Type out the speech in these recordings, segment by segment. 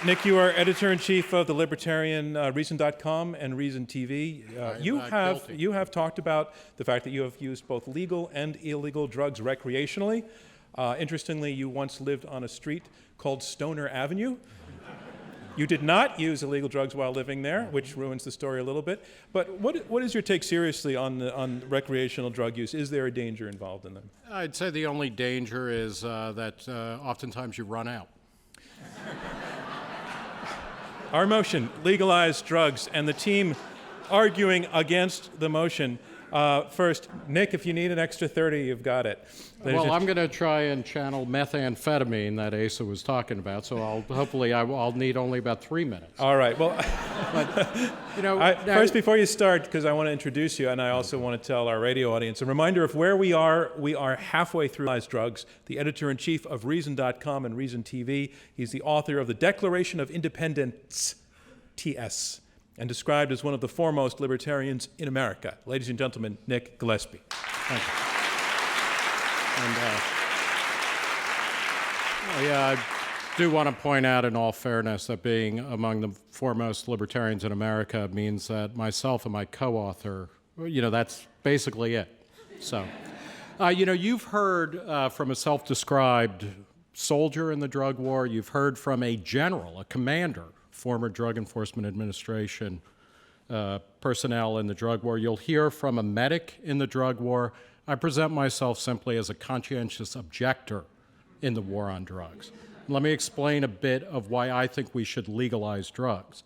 Nick, you are editor-in-chief of the libertarian Reason.com and Reason TV. You have talked about the fact that you have used both legal and illegal drugs recreationally. Interestingly, you once lived on a street called Stoner Avenue. You did not use illegal drugs while living there, which ruins the story a little bit. But what is your take seriously on recreational drug use? Is there a danger involved in them? I'd say the only danger is that oftentimes you run out. Our motion, legalize drugs, and the team arguing against the motion. First, Nick, if you need an extra 30, you've got it. Well, I'm going to try and channel methamphetamine that Asa was talking about, so hopefully I'll need only about 3 minutes. All right. Well, but, first, before you start, because I want to introduce you, and I also want to tell our radio audience a reminder of where we are. We are halfway through Legalizing Drugs. The editor-in-chief of Reason.com and Reason TV. He's the author of the Declaration of Independence, TS, and described as one of the foremost libertarians in America. Ladies and gentlemen, Nick Gillespie. Thank you. And I do want to point out in all fairness that being among the foremost libertarians in America means that myself and my co-author, that's basically it. So, you've heard from a self-described soldier in the drug war. You've heard from a general, a commander, former Drug Enforcement Administration personnel in the drug war. You'll hear from a medic in the drug war. I present myself simply as a conscientious objector in the war on drugs. Let me explain a bit of why I think we should legalize drugs.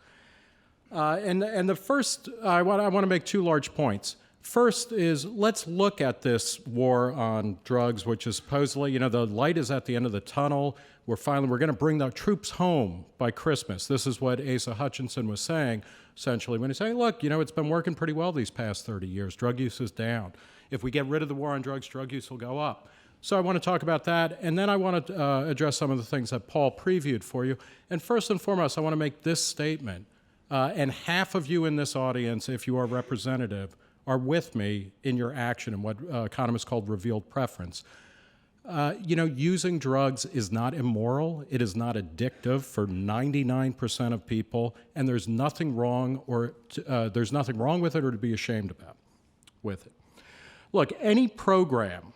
And the first, I want to make two large points. First is, let's look at this war on drugs, which is supposedly, the light is at the end of the tunnel. We're going to bring the troops home by Christmas. This is what Asa Hutchinson was saying, essentially, when he's saying, look, it's been working pretty well these past 30 years. Drug use is down. If we get rid of the war on drugs, drug use will go up. So I want to talk about that, and then I want to address some of the things that Paul previewed for you. And first and foremost, I want to make this statement, and half of you in this audience, if you are representative, are with me in your action in what economists call revealed preference. Using drugs is not immoral. It is not addictive for 99% of people, and there's nothing wrong with it or to be ashamed about with it. Look, any program,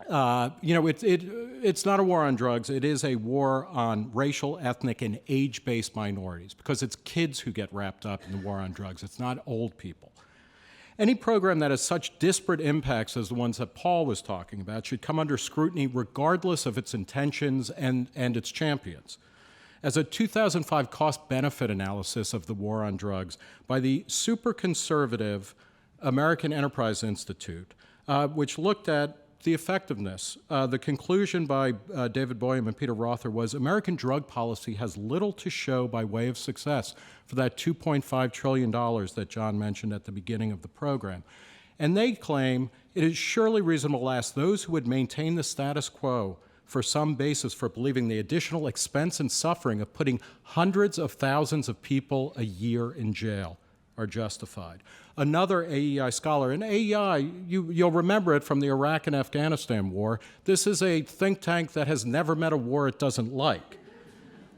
it's not a war on drugs. It is a war on racial, ethnic, and age-based minorities because it's kids who get wrapped up in the war on drugs. It's not old people. Any program that has such disparate impacts as the ones that Paul was talking about should come under scrutiny regardless of its intentions and its champions. As a 2005 cost-benefit analysis of the war on drugs by the super conservative American Enterprise Institute, which looked at the effectiveness. The conclusion by David Boyum and Peter Rother was American drug policy has little to show by way of success for that $2.5 trillion that John mentioned at the beginning of the program. And they claim it is surely reasonable to ask those who would maintain the status quo for some basis for believing the additional expense and suffering of putting hundreds of thousands of people a year in jail are justified. Another AEI scholar, and AEI, you'll remember it from the Iraq and Afghanistan war. This is a think tank that has never met a war it doesn't like.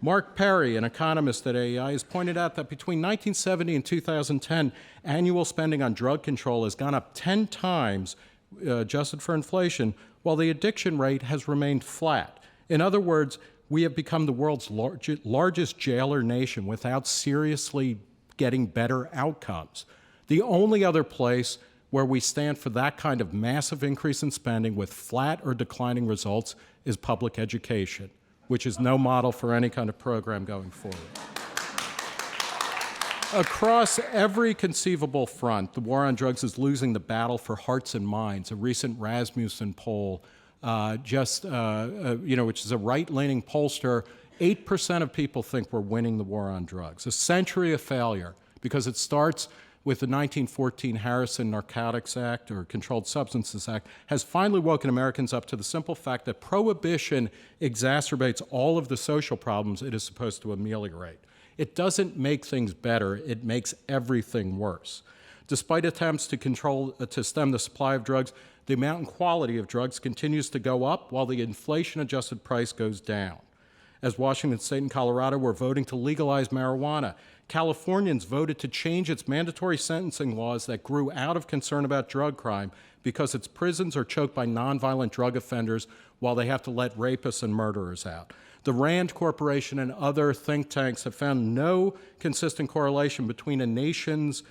Mark Perry, an economist at AEI, has pointed out that between 1970 and 2010, annual spending on drug control has gone up 10 times, adjusted for inflation, while the addiction rate has remained flat. In other words, we have become the world's largest jailer nation without seriously getting better outcomes. The only other place where we stand for that kind of massive increase in spending with flat or declining results is public education, which is no model for any kind of program going forward. Across every conceivable front, the war on drugs is losing the battle for hearts and minds. A recent Rasmussen poll, which is a right-leaning pollster, 8% of people think we're winning the war on drugs. A century of failure because it starts with the 1914 Harrison Narcotics Act, or Controlled Substances Act, has finally woken Americans up to the simple fact that prohibition exacerbates all of the social problems it is supposed to ameliorate. It doesn't make things better, it makes everything worse. Despite attempts to stem the supply of drugs, the amount and quality of drugs continues to go up while the inflation-adjusted price goes down. as Washington State and Colorado were voting to legalize marijuana. Californians voted to change its mandatory sentencing laws that grew out of concern about drug crime because its prisons are choked by nonviolent drug offenders while they have to let rapists and murderers out. The Rand Corporation and other think tanks have found no consistent correlation between a nation's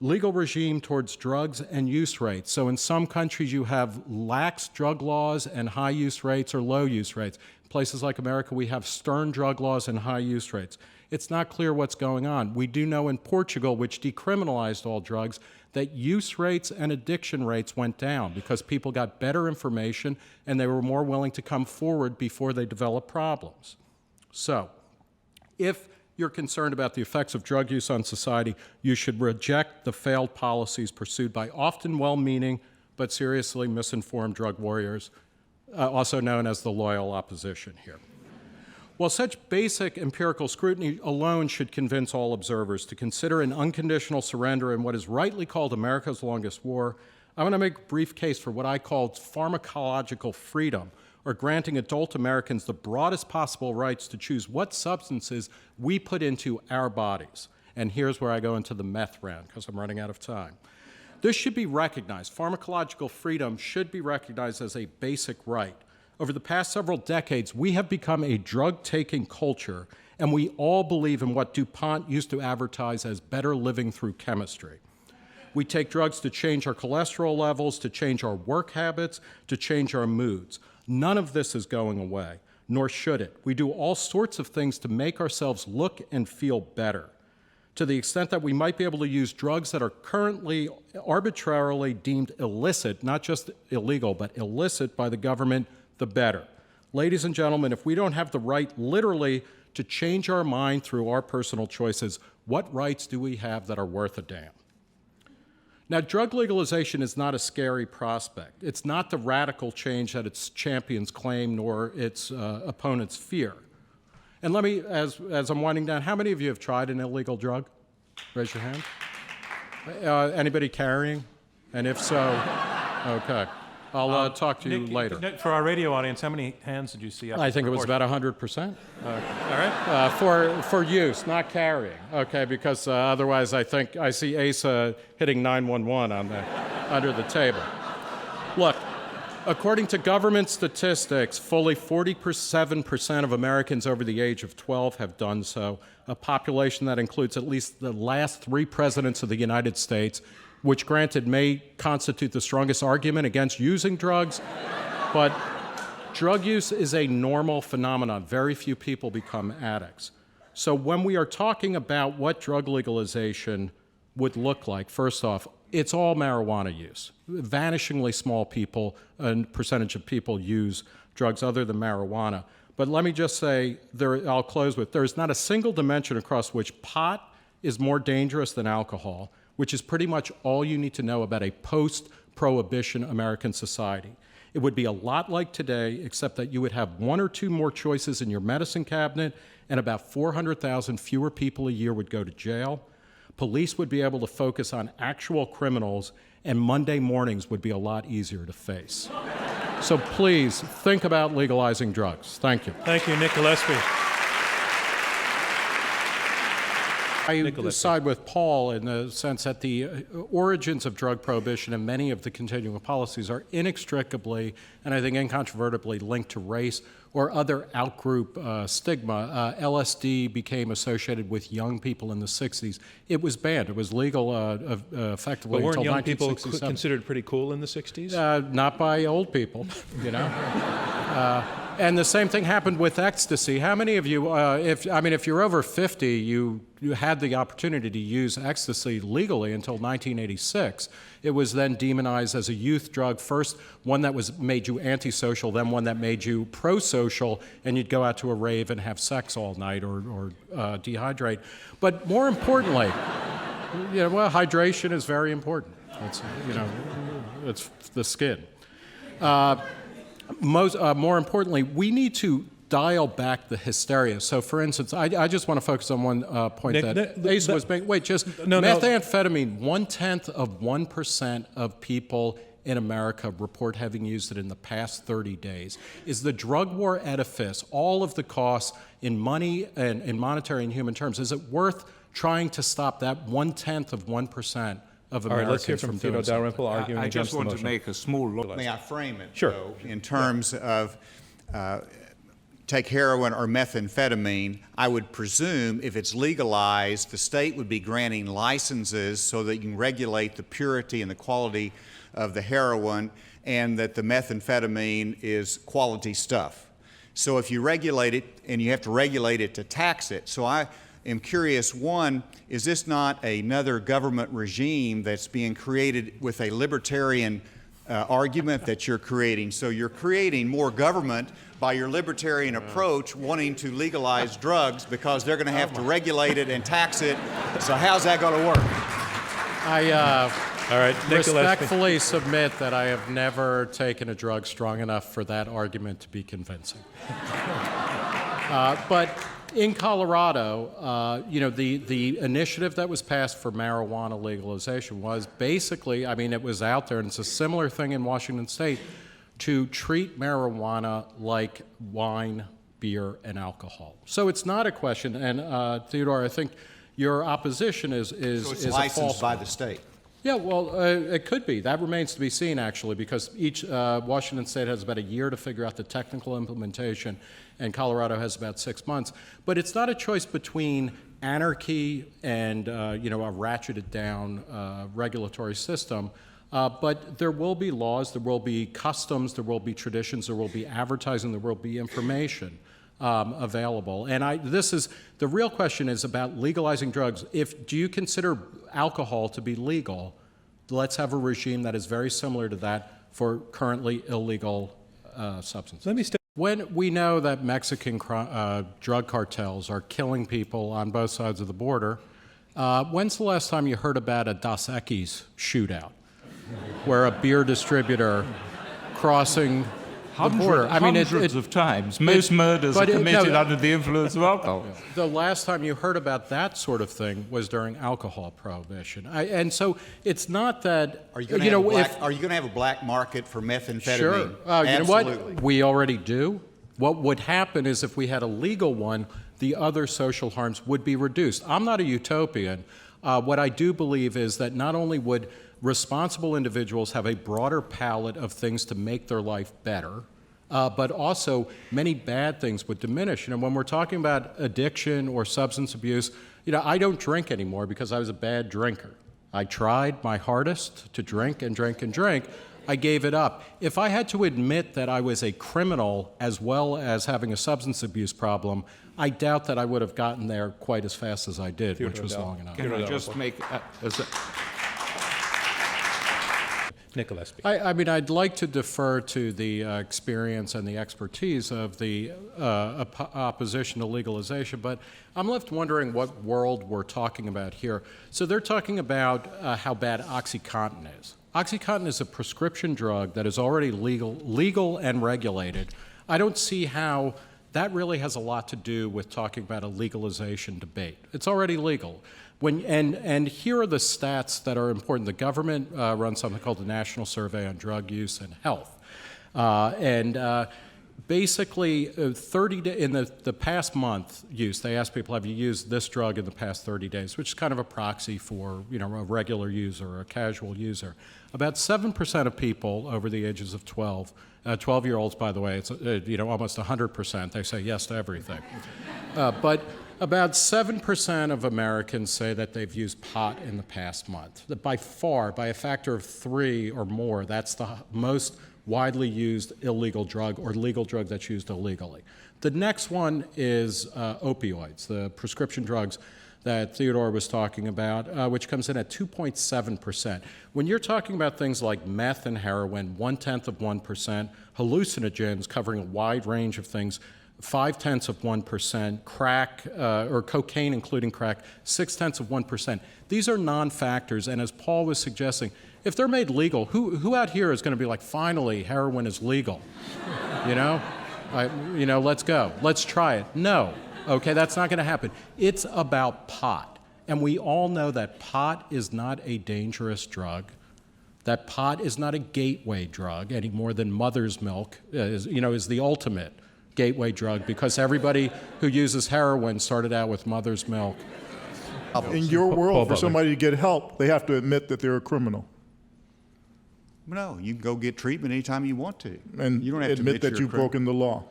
legal regime towards drugs and use rates. So in some countries you have lax drug laws and high use rates or low use rates. In places like America, we have stern drug laws and high use rates. It's not clear what's going on. We do know in Portugal, which decriminalized all drugs, that use rates and addiction rates went down because people got better information and they were more willing to come forward before they developed problems. So, if you're concerned about the effects of drug use on society, you should reject the failed policies pursued by often well-meaning but seriously misinformed drug warriors, also known as the loyal opposition here. While such basic empirical scrutiny alone should convince all observers to consider an unconditional surrender in what is rightly called America's longest war, I want to make a brief case for what I call pharmacological freedom, or granting adult Americans the broadest possible rights to choose what substances we put into our bodies. And here's where I go into the meth round, because I'm running out of time. This should be recognized. Pharmacological freedom should be recognized as a basic right. Over the past several decades, we have become a drug-taking culture, and we all believe in what DuPont used to advertise as better living through chemistry. We take drugs to change our cholesterol levels, to change our work habits, to change our moods. None of this is going away, nor should it. We do all sorts of things to make ourselves look and feel better. To the extent that we might be able to use drugs that are currently arbitrarily deemed illicit, not just illegal, but illicit by the government, the better. Ladies and gentlemen, if we don't have the right literally to change our mind through our personal choices, what rights do we have that are worth a damn? Now, drug legalization is not a scary prospect. It's not the radical change that its champions claim nor its opponents fear. And let me, as I'm winding down, how many of you have tried an illegal drug? Raise your hand. Anybody carrying? And if so, okay. I'll talk to you later. Nick, for our radio audience, how many hands did you see up? I think it was about 100%. All right. For use, not carrying. Okay, because otherwise I think I see Asa hitting 911 on under the table. Look, according to government statistics, fully 47% of Americans over the age of 12 have done so, a population that includes at least the last 3 presidents of the United States, which granted may constitute the strongest argument against using drugs, but drug use is a normal phenomenon. Very few people become addicts. So when we are talking about what drug legalization would look like, first off, it's all marijuana use. Vanishingly small percentage of people use drugs other than marijuana. But let me just say, I'll close with, there's not a single dimension across which pot is more dangerous than alcohol, which is pretty much all you need to know about a post-prohibition American society. It would be a lot like today, except that you would have 1 or 2 more choices in your medicine cabinet, and about 400,000 fewer people a year would go to jail. Police would be able to focus on actual criminals, and Monday mornings would be a lot easier to face. So please, think about legalizing drugs. Thank you. Thank you, Nick Gillespie. I side with Paul in the sense that the origins of drug prohibition and many of the continuing policies are inextricably, and I think incontrovertibly, linked to race or other outgroup stigma. LSD became associated with young people in the 60s. It was banned. It was legal effectively but weren't until young people 1967. considered pretty cool in the 60s? Not by old people, you know. And the same thing happened with ecstasy. How many of you, if you're over 50, you had the opportunity to use ecstasy legally until 1986. It was then demonized as a youth drug, first one that made you antisocial, then one that made you pro-social, and you'd go out to a rave and have sex all night or dehydrate. But more importantly, hydration is very important. It's the skin. More importantly, we need to dial back the hysteria. So, for instance, I just want to focus on one point that Asa was making. Wait, methamphetamine, 0.1% of people in America report having used it in the past 30 days. Is the drug war edifice, all of the costs in money and in monetary and human terms, is it worth trying to stop that 1/10 of 1% of Americans? All right, let's hear from Theodore Dalrymple arguing I against just the want motion. to make a small look. May I frame it, Sure. though, in terms of take heroin or methamphetamine, I would presume if it's legalized, the state would be granting licenses so that you can regulate the purity and the quality of the heroin, and that the methamphetamine is quality stuff. So if you regulate it, and you have to regulate it to tax it, so I am curious, one, is this not another government regime that's being created with a libertarian argument that you're creating? So you're creating more government by your libertarian approach, wanting to legalize drugs because they're going to have to regulate it and tax it. So how's that going to work? All right, Nick Gillespie. Respectfully submit that I have never taken a drug strong enough for that argument to be convincing. But in Colorado, the initiative that was passed for marijuana legalization was basically, it was out there, and it's a similar thing in Washington State, to treat marijuana like wine, beer, and alcohol. So it's not a question, and Theodore, I think your opposition is So it's a licensed false by one. the state. Yeah, well, it could be. That remains to be seen, actually, because each Washington State has about a year to figure out the technical implementation, and Colorado has about 6 months. But it's not a choice between anarchy and a ratcheted down regulatory system. But there will be laws, there will be customs, there will be traditions, there will be advertising, there will be information available. And the real question is about legalizing drugs. Do you consider alcohol to be legal? Let's have a regime that is very similar to that for currently illegal substances. Let me When we know that Mexican drug cartels are killing people on both sides of the border, when's the last time you heard about a Dos Equis shootout, where a beer distributor crossing the border? Hundreds of times. Most murders are committed under the influence of alcohol. The last time you heard about that sort of thing was during alcohol prohibition. And so it's not that, Are you going to have a black market for methamphetamine? Sure. You know what? We already do. What would happen is if we had a legal one, the other social harms would be reduced. I'm not a utopian. What I do believe is that not only would responsible individuals have a broader palette of things to make their life better, but also many bad things would diminish. When we're talking about addiction or substance abuse, I don't drink anymore because I was a bad drinker. I tried my hardest to drink and drink and drink. I gave it up. If I had to admit that I was a criminal as well as having a substance abuse problem, I doubt that I would have gotten there quite as fast as I did, which was long enough. Can I just make Nick Gillespie. I'd like to defer to the experience and the expertise of the opposition to legalization, but I'm left wondering what world we're talking about here. So they're talking about how bad OxyContin is. OxyContin is a prescription drug that is already legal and regulated. I don't see how that really has a lot to do with talking about a legalization debate. It's already legal. And here are the stats that are important. The government runs something called the National Survey on Drug Use and Health. Basically, in the past month use, they asked people, have you used this drug in the past 30 days, which is kind of a proxy for a regular user or a casual user. About 7% of people over the ages of 12, 12-year-olds, by the way, it's almost 100%, they say yes to everything. But about 7% of Americans say that they've used pot in the past month. By far, by a factor of 3 or more, that's the most widely used illegal drug or legal drug that's used illegally. The next one is opioids, the prescription drugs that Theodore was talking about, which comes in at 2.7%. When you're talking about things like meth and heroin, 0.1%, hallucinogens covering a wide range of things, 0.5%, crack or cocaine, including crack, 0.6%. These are non-factors, and as Paul was suggesting, if they're made legal, who out here is going to be like, finally, heroin is legal? Let's go, let's try it. No, okay, that's not going to happen. It's about pot, and we all know that pot is not a dangerous drug. that pot is not a gateway drug any more than mother's milk is the ultimate gateway drug, because everybody who uses heroin started out with mother's milk. In your world, for somebody to get help, they have to admit that they're a criminal. No, you can go get treatment anytime you want to. And you don't have to admit that you've broken the law.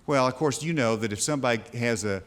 Well, of course, you know that if somebody has a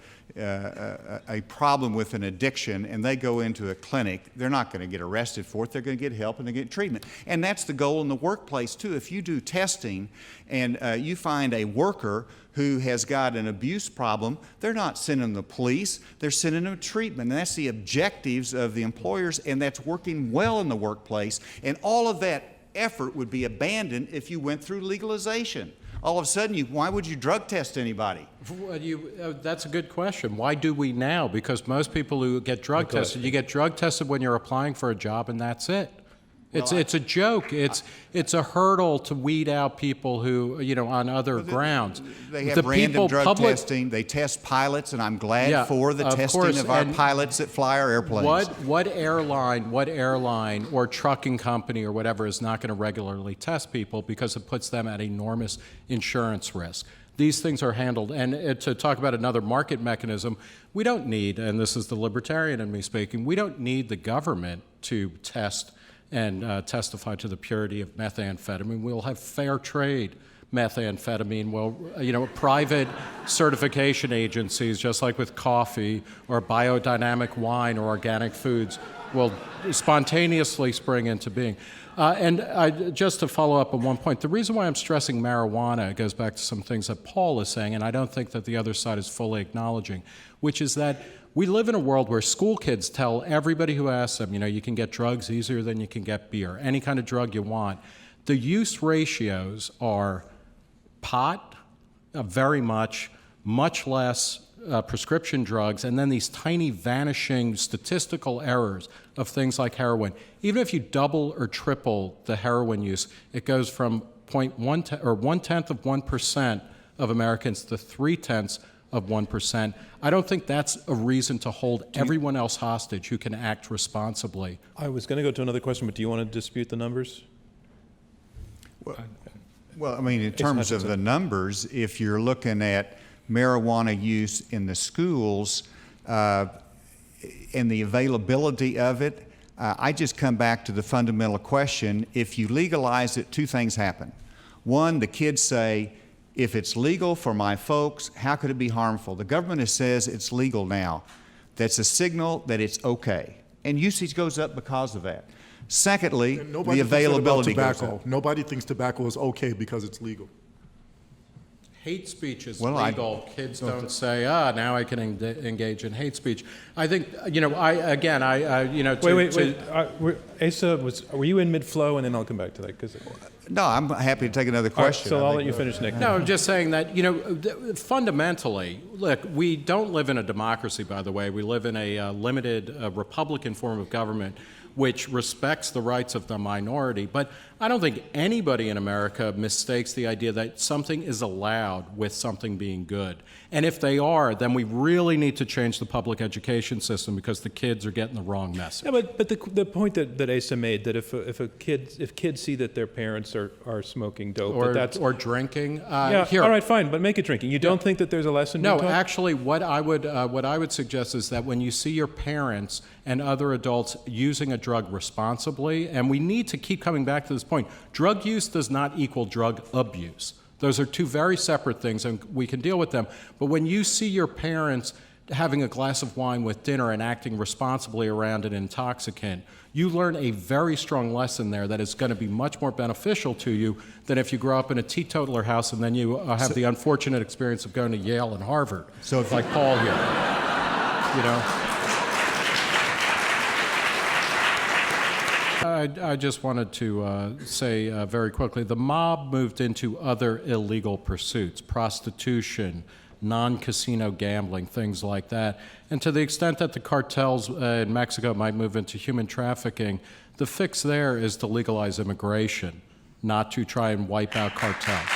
problem with an addiction and they go into a clinic, they're not going to get arrested for it. They're going to get help and they get treatment. And that's the goal in the workplace, too. If you do testing and you find a worker who has got an abuse problem, they're not sending them to the police. They're sending them to treatment. And that's the objectives of the employers, and that's working well in the workplace. And all of that effort would be abandoned if you went through legalization. All of a sudden, why would you drug test anybody? That's a good question. Why do we now? Because most people who get drug tested, you get drug tested when you're applying for a job, and that's it. It's a joke. It's a hurdle to weed out people who, on other grounds. They have random drug testing. They test pilots, and I'm glad for the testing of our pilots that fly our airplanes. What airline or trucking company or whatever is not going to regularly test people because it puts them at enormous insurance risk? These things are handled. And to talk about another market mechanism, we don't need, and this is the libertarian in me speaking, we don't need the government to test and testify to the purity of methamphetamine. We'll have fair trade methamphetamine. Well, private certification agencies, just like with coffee or biodynamic wine or organic foods, will spontaneously spring into being. Just to follow up on one point, the reason why I'm stressing marijuana goes back to some things that Paul is saying, and I don't think that the other side is fully acknowledging, which is that we live in a world where school kids tell everybody who asks them, you can get drugs easier than you can get beer, any kind of drug you want. The use ratios are pot, very much less prescription drugs, and then these tiny vanishing statistical errors of things like heroin. Even if you double or triple the heroin use, it goes from 0.1% of Americans to 0.3% of 1%. I don't think that's a reason to hold everyone else hostage who can act responsibly. I was going to go to another question, but do you want to dispute the numbers? Well, I mean, in terms of the numbers, if you're looking at marijuana use in the schools and the availability of it, I just come back to the fundamental question. If you legalize it, two things happen. One, the kids say, if it's legal for my folks, how could it be harmful? The government says it's legal now. That's a signal that it's okay. And usage goes up because of that. Secondly, the availability goes up. Nobody thinks tobacco is okay because it's legal. Hate speech is legal. Kids don't say, now I can engage in hate speech. I think, Wait. Asa, were you in mid-flow? And then I'll come back to that. No, I'm happy to take another question. So I'll let you finish, Nick. No, I'm just saying that, fundamentally, look, we don't live in a democracy, by the way. We live in a limited Republican form of government which respects the rights of the minority. But I don't think anybody in America mistakes the idea that something is allowed with something being good. And if they are, then we really need to change the public education system because the kids are getting the wrong message. Yeah, but the point that Asa made, that if kids see that their parents are smoking dope, or drinking, all right, fine, but make it drinking. You don't think that there's a lesson? No, actually, what I would suggest is that when you see your parents and other adults using a drug responsibly, and we need to keep coming back to this point, drug use does not equal drug abuse. Those are two very separate things, and we can deal with them. But when you see your parents having a glass of wine with dinner and acting responsibly around an intoxicant, you learn a very strong lesson there that is going to be much more beneficial to you than if you grow up in a teetotaler house and then you have the unfortunate experience of going to Yale and Harvard, like Paul here. I just wanted to say very quickly, the mob moved into other illegal pursuits, prostitution, non-casino gambling, things like that. And to the extent that the cartels in Mexico might move into human trafficking, the fix there is to legalize immigration, not to try and wipe out cartels.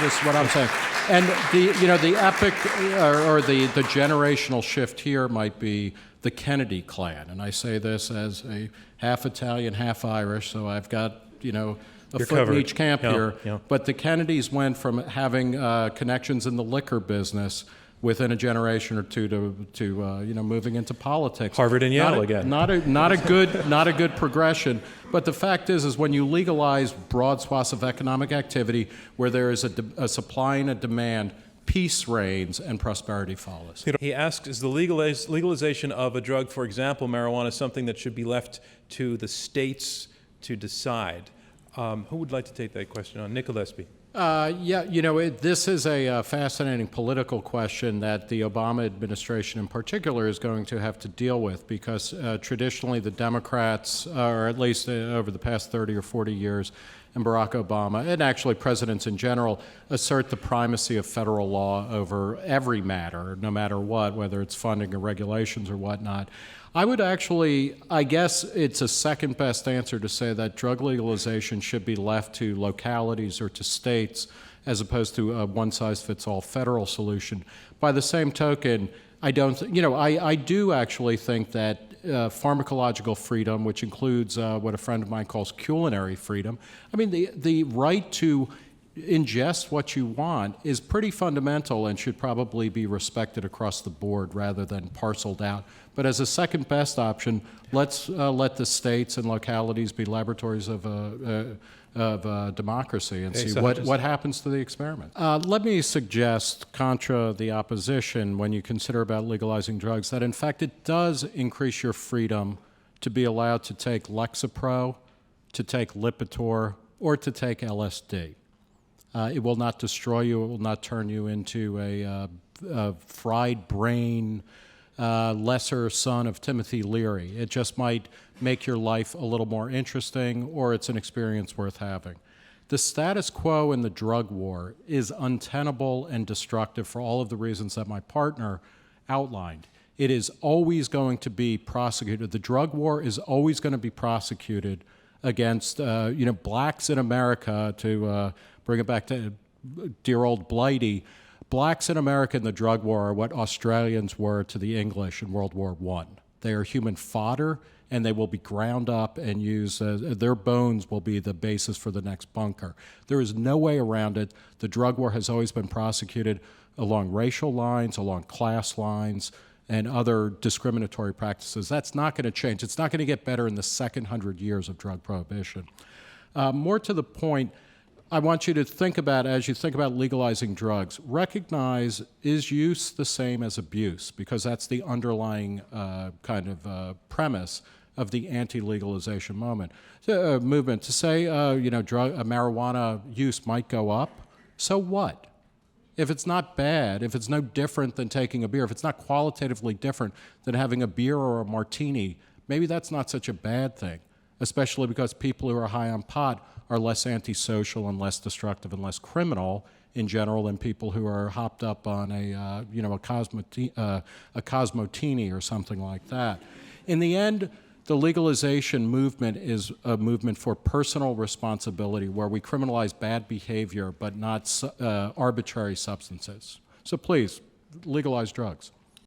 This is what I'm saying. And the epic or the generational shift here might be the Kennedy clan. And I say this as a half Italian, half Irish, so I've got, a You're foot covered. in each camp Yeah, here. yeah. But the Kennedys went from having connections in the liquor business within a generation or two to moving into politics. Harvard and Yale again. Not a good progression. But the fact is when you legalize broad swaths of economic activity where there is a supply and a demand, peace reigns and prosperity follows. He asks, is the legalization of a drug, for example, marijuana, something that should be left to the states to decide? Who would like to take that question on? Nick Gillespie. This is a fascinating political question that the Obama administration in particular is going to have to deal with because traditionally the Democrats, or at least over the past 30 or 40 years, and Barack Obama, and actually presidents in general, assert the primacy of federal law over every matter, no matter what, whether it's funding or regulations or whatnot. I guess it's a second best answer to say that drug legalization should be left to localities or to states as opposed to a one-size-fits-all federal solution. By the same token, I do actually think that pharmacological freedom, which includes what a friend of mine calls culinary freedom, the right to ingest what you want is pretty fundamental and should probably be respected across the board rather than parceled out. But as a second best option, let's let the states and localities be laboratories of democracy and see what happens to the experiment. Let me suggest, contra the opposition, when you consider about legalizing drugs, that in fact it does increase your freedom to be allowed to take Lexapro, to take Lipitor, or to take LSD. It will not destroy you. It will not turn you into a fried brain, lesser son of Timothy Leary. It just might make your life a little more interesting, or it's an experience worth having. The status quo in the drug war is untenable and destructive for all of the reasons that my partner outlined. It is always going to be prosecuted. The drug war is always going to be prosecuted against, blacks in America, to bring it back to dear old Blighty. Blacks in America in the drug war are what Australians were to the English in World War I. They are human fodder, and they will be ground up and used, their bones will be the basis for the next bunker. There is no way around it. The drug war has always been prosecuted along racial lines, along class lines, and other discriminatory practices. That's not going to change. It's not going to get better in the second 100 years of drug prohibition. More to the point, I want you to think about, as you think about legalizing drugs, recognize, is use the same as abuse? Because that's the underlying premise of the anti-legalization movement. To say, marijuana use might go up, so what? If it's not bad, if it's no different than taking a beer, if it's not qualitatively different than having a beer or a martini, maybe that's not such a bad thing, especially because people who are high on pot are less antisocial and less destructive and less criminal in general than people who are hopped up on a Cosmotini or something like that. In the end, the legalization movement is a movement for personal responsibility where we criminalize bad behavior but not arbitrary substances. So please, legalize drugs.